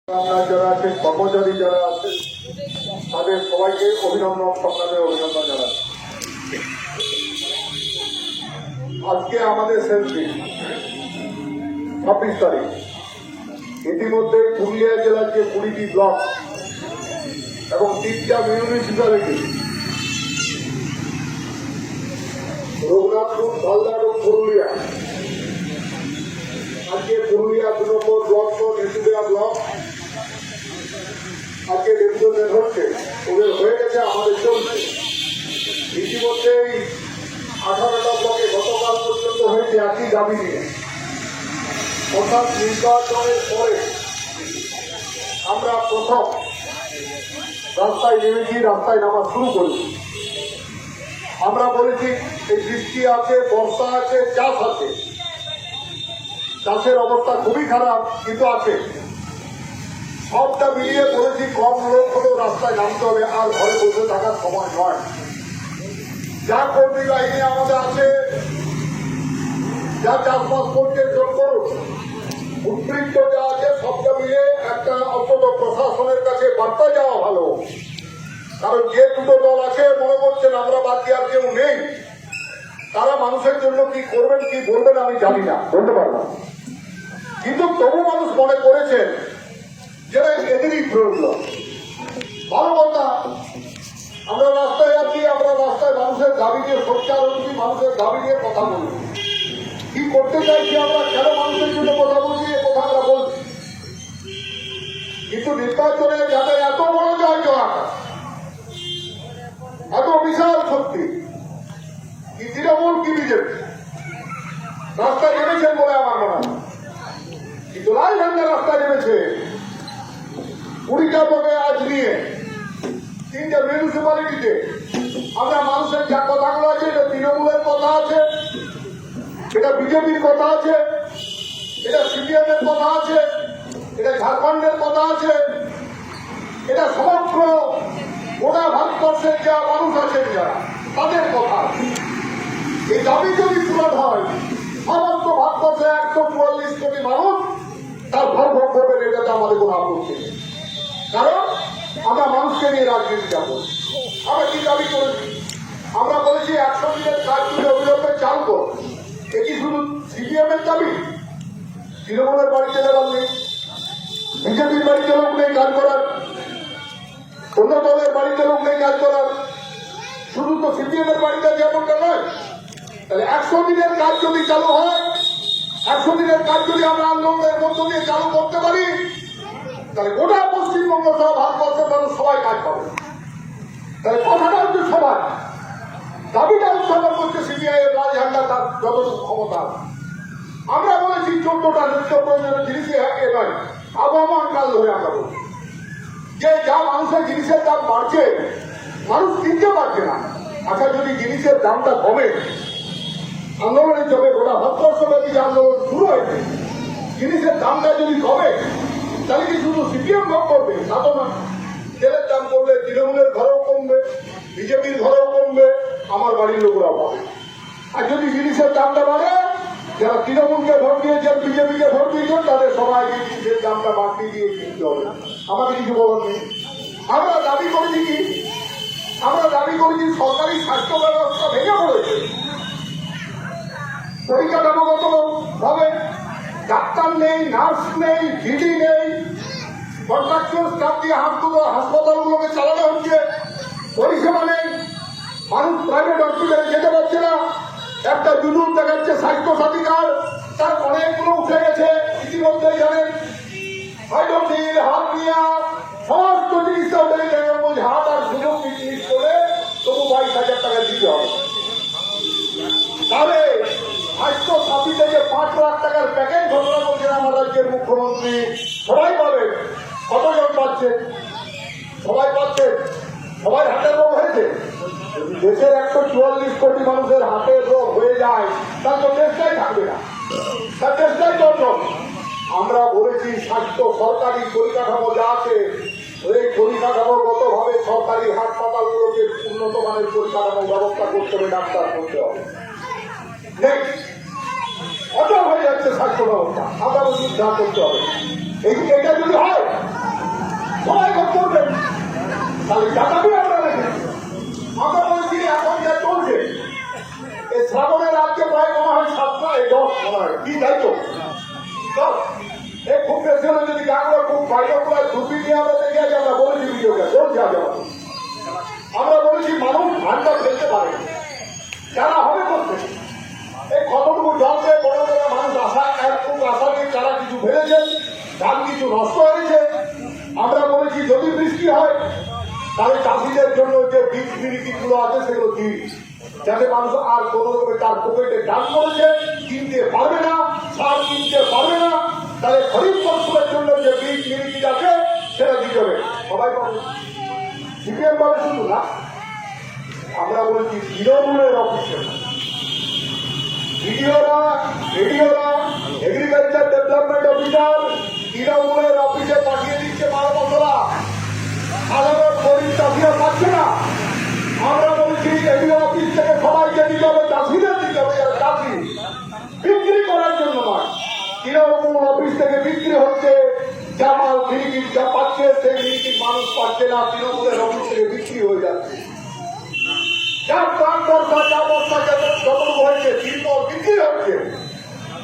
যারা আছেন, কর্মচারী যারা আছেন, তাদের সবাইকে অভিনন্দন, সংগ্রামে অভিনন্দন জানাচ্ছি। আজকে আমাদের শেষ দিন, 26 তারিখ। ইতিমধ্যে পুরুলিয়া জেলার যে 20টি ব্লক এবং 3টা মিউনিসিপ্যালিটি রঘুনাথপুর, ঝালদা এবং পুরুলিয়া, আজকে পুরুলিয়া 2 নম্বর ব্লক নেতুলিয়া ব্লক আজকে নির্বাচন হচ্ছে, ওদের হয়ে গেছে, আমাদের চলছে। ইতিমধ্যেই 18টা ব্লকে গতকাল পর্যন্ত হয়েছে একই দাবি নিয়ে। অর্থাৎ নির্বাচনের পরে আমরা প্রথম রাস্তায় নেমেছি, রাস্তায় নামা শুরু করেছি। আমরা বলেছি এই বৃষ্টি আছে, বর্ষা আছে, চাষ আছে, চাষের অবস্থা খুবই খারাপ, কিন্তু আছে। সবটা মিলিয়ে বলেছি কম লোক হলেও রাস্তায় নামতে হবে, আর ঘরে বসে থাকার সময় নয়। যা কর্মী বাহিনী আমাদের আছে, যা চাষবাস করছে করুন, উদ্বৃত্ত যা আছে, সবটা মিলিয়ে একটা অন্তত প্রশাসনের কাছে বার্তা যাওয়া ভালো। কারণ যে দুটো দল আছে মনে করছেন আমরা বাকি আর কেউ নেই, তারা মানুষের জন্য কি করবেন কি বলবেন আমি জানি না, বলতে পারলাম। কিন্তু তবু মানুষ মনে করেছেন যেটা এদেরই প্রয়োজন। ভালো কথা, আমরা রাস্তায় আছি, আমরা রাস্তায় মানুষের দাবি নিয়ে সোচ্চার হচ্ছি, মানুষের দাবি নিয়ে কথা বলছি। কি করতে চাইছি আমরা, কেন মানুষের জন্য কথা বলছি, এ কথা আমরা বলছি। কিন্তু নির্বাচনে যাদের এত বড় জয় জয়টা, এত বিশাল শক্তি, কি তৃণমূল কি বিজেপি রাস্তায় নেমেছেন বলে আমার মনে হয়। কিন্তু লাল ঝান্ডা রাস্তায় নেমেছে 20টা ব্লকে আজ নিয়ে 3টে মিউনিসিপ্যালিটিতে। আমরা মানুষের যা কথাগুলো আছে, এটা তৃণমূলের কথা আছে, এটা বিজেপির কথা আছে, এটা সিপিএম এর কথা আছে, এটা ঝাড়খণ্ডের কথা আছে, এটা সমগ্র গোটা ভারতবর্ষের যা মানুষ আছেন যারা, তাদের কথা আছে। এই দাবি যদি পূরণ হয়, সমস্ত ভারতবর্ষে 144 কোটি মানুষ তার ভোট করবেন, এটাতে আমাদের কোনো আপত্তি নেই। কারণ আমরা মানুষকে নিয়ে রাজনীতি যাবো। আমরা কি দাবি করেছি? আমরা বলেছি 100 দিনের কাজ যদি অবিলম্বে চালু করো। এটি শুধু সিপিএম এর দাবি, তৃণমূলের বাড়িতে লেবার নেই, বিজেপির বাড়িতে লোক নেই কাজ করার, অন্য দলের বাড়িতে লোক নেই কাজ করার, শুধু তো সিপিএম এর বাড়িতে যেমনটা নয়। তাহলে 100 দিনের কাজ যদি চালু হয়, 100 দিনের কাজ যদি আমরা আন্দোলনের মধ্য দিয়ে চালু করতে পারি, তাহলে গোটা পশ্চিমবঙ্গ সহ ভারতবর্ষের মানুষ সবাই কাজ পাবে। তাহলে কথাটা হচ্ছে সবাই, দাবিটা উত্থাপন করছে সিবিআই এর লাল ঝান্ডা, তার যতটুকু ক্ষমতা। আমরা বলেছি 14টা নিত্য প্রয়োজনীয় জিনিসই এ নয়, আবহাওয়ার কাল ধরে আমরা বলি যে যা মানুষের জিনিসের দাম বাড়ছে, মানুষ কিনতে পারছে না। আচ্ছা, যদি জিনিসের দামটা কমে, আন্দোলনের জন্য গোটা ভারতবর্ষব্যাপী যে আন্দোলন শুরু হয়েছে, জিনিসের দামটা যদি কমে, তাহলে কি শুধু সিপিএম ভোগ করবে? তা তো না। তেলের দাম কমলে তৃণমূলের ঘরেও কমবে, বিজেপির ঘরেও কমবে, আমার বাড়ির লোকেরাও পাবে। আর যদি জিনিসের দামটা বাড়ে, যারা তৃণমূলকে ভোট দিয়েছেন, বিজেপিকে ভোট দিয়েছেন, তাদের সবাইকে জিনিসের দামটা বাড়তি দিয়ে কিনতে হবে। আমাকে কিছু বলার নেই। আমরা দাবি করেছি কি? আমরা দাবি করেছি সরকারি স্বাস্থ্য ব্যবস্থা ভেঙে পড়েছে। পরিকাঠামোগত ভাবে ডাক্তার নেই, নার্স নেই, ডিডি নেই, কন্ট্রাকচুয়াল স্টাফ দিয়ে হাসপাতালগুলোকে চালানো হচ্ছে, পরিষেবা নেই, মানুষ প্রাইভেট হসপিটালে যেতে পারছে না। একটা জুলুম দেখাচ্ছে স্বাস্থ্য সাথী কার্ড, তার অনেকগুলো উঠে গেছে, ইতিমধ্যে জানেন। হাইড্রোসিল, হারনিয়া, সমস্ত জিনিসটা উঠে গেছে। হাত আর সুযোগ জিনিস করে তবু 22,000 টাকা দিতে হবে। তাহলে স্বাস্থ্য সাথী থেকে 5 লাখ টাকার প্যাকেজ ঘোষণা করছেন আমার রাজ্যের মুখ্যমন্ত্রী। সবাই পাবে। কতজন পাচ্ছে? সবাই পাচ্ছে। সবাই হাতের রোগ হয়েছে। দেশের 144 কোটি মানুষের হাতের রোগ হয়ে যায়, তার তো চেষ্টাই থাকবে না, তার চেষ্টাই দরকার। আমরা বলেছি স্বাস্থ্য সরকারি পরিকাঠামো যা আছে, এই পরিকাঠামোগত ভাবে সরকারি হাসপাতালগুলোকে উন্নত মানের পরিকাঠামো ব্যবস্থা করতে হবে, ডাক্তার করতে হবে। অচল হয়ে যাচ্ছে স্বাস্থ্য ব্যবস্থা, আমরা যা করতে হবে। এটা যদি হয় বাইনোকুলার দূরবীন নিয়ে আমরা দেখে আছি, আমরা বলেছি ভিডিওটা চলছে আজ আমরা বলেছি মানুষ ধানটা ফেলতে পারে না। যারা হবে করতে এই কতটুকু জলকে বড় বড় মানুষ আশা একটুকু আশা নিয়ে যারা কিছু ফেলেছেন, ধান কিছু নষ্ট হয়েছে। আমরা বলেছি যদি বৃষ্টি হয় তাহলে চাষিদের জন্য যে বীজ বিরিগুলো আছে সেগুলো দিই, যাতে মানুষ আর কোনো রকমের তার পকেটে টান করেছে কিনতে পারবে না, সার কিনতে পারবে না, তাহলে খরিফ ফসলের জন্য যে বীজ বিরিটি আছে সেটা দিতে হবে। সবাই পাবে, সিপিএম পাবে শুধু না। আমরা বলেছি তৃণমূলের অফিসে ভিডিওরা রেডিওরা এগ্রিকালচার ডেভেলপমেন্ট অফিসার তৃণমূলের অফিসে পাঠিয়ে দিচ্ছে মাল মশলা, সাধারণ গরিব চাষিরা পাচ্ছে না। আমরা বলছি এডিও অফিস থেকে সবাইকে দিতে হবে, চাষিদের দিতে হবে, যারা চাষি বিক্রি করার জন্য নয়। তৃণমূল অফিস থেকে বিক্রি হচ্ছে, যা মাল মিনিকিট যা পাচ্ছে সেই মিনিকিট মানুষ পাচ্ছে না, তৃণমূলের অফিস থেকে বিক্রি হয়ে যাচ্ছে। যা প্রাণ দরকার যা বস্তা যতটুকু হয়েছে তিরপল বিক্রি হচ্ছে,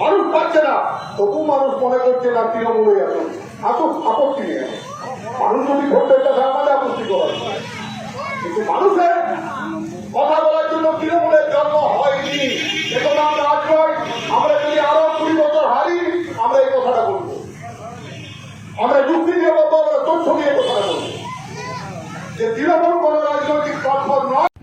মানুষ পাচ্ছে না, তবু মানুষ মনে করছে না তৃণমূলে এত আপত্তি নেই। মানুষ যদি ভোটের কাছে আমাদের আপত্তি করা, কিন্তু মানুষের কথা বলার জন্য তৃণমূলের জন্ম হয়নি। এখন আমরা আজ নয়, আমরা যদি আরো 20 বছর হারি আমরা এই কথাটা বলবো, আমরা যুক্তি দিয়ে বলবো, আমরা তথ্য দিয়ে কথাটা বলবো যে তৃণমূল কোন রাজনৈতিক প্ল্যাটফর্ম নয়।